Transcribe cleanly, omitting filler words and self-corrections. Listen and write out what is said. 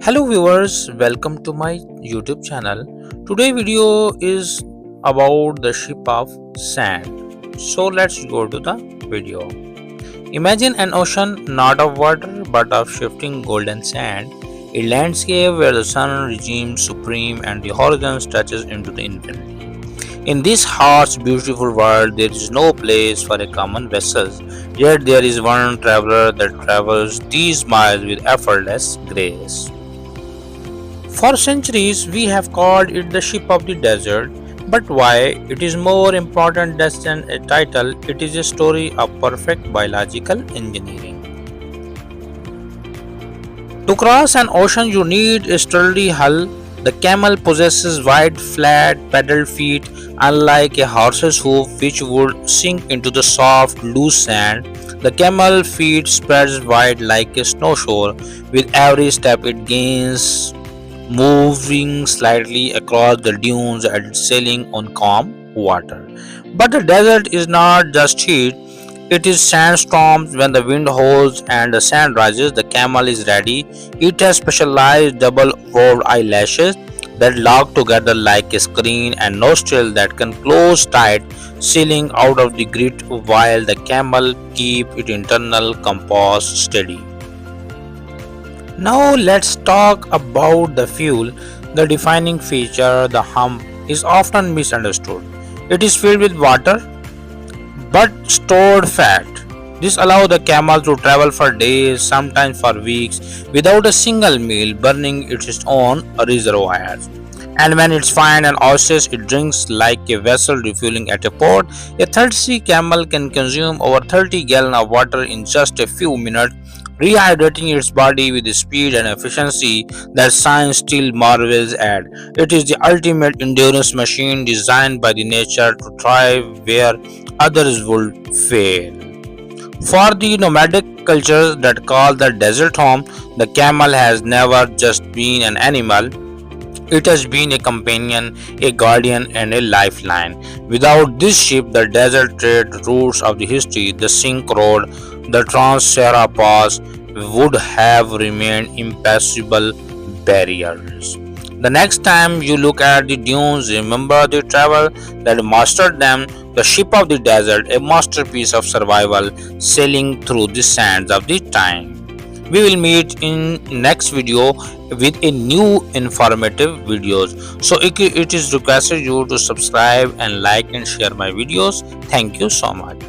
Hello viewers, welcome to my YouTube channel. Today video is about the ship of sand. So let's go to the video. Imagine an ocean not of water but of shifting golden sand, a landscape where the sun regimes supreme and the horizon stretches into the infinity. In this harsh, beautiful world, there is no place for a common vessel, yet there is one traveler that travels these miles with effortless grace. For centuries, we have called it the ship of the desert, but why? It is more important than a title, it is a story of perfect biological engineering. To cross an ocean, you need a sturdy hull. The camel possesses wide, flat, pedal feet, unlike a horse's hoof, which would sink into the soft, loose sand. The camel feet spreads wide like a snowshore. With every step, it gains moving slightly across the dunes and sailing on calm water. But the desert is not just heat, it is sandstorms. When the wind holds and the sand rises, the camel is ready. It has specialized double woved eyelashes that lock together like a screen and nostrils that can close tight, sealing out of the grit while the camel keep its internal compass steady. Now let's talk about the fuel. The defining feature, the hump, is often misunderstood. It is filled with water but stored fat. This allows the camel to travel for days, sometimes for weeks, without a single meal, burning its own reservoirs. And when it's fine and nauseous, it drinks like a vessel refueling at a port. A thirsty camel can consume over 30 gallons of water in just a few minutes, rehydrating its body with a speed and efficiency that science still marvels at. It is the ultimate endurance machine designed by the nature to thrive where others would fail. For the nomadic cultures that call the desert home, the camel has never just been an animal. It has been a companion, a guardian, and a lifeline. Without this ship, the desert trade routes of the history, the Silk Road, the Trans-Sahara Pass, would have remained impassable barriers. The next time you look at the dunes, remember the travel that mastered them, the ship of the desert, a masterpiece of survival, sailing through the sands of the time. We will meet in next video with a new informative videos. So it is requested you to subscribe and like and share my videos. Thank you so much.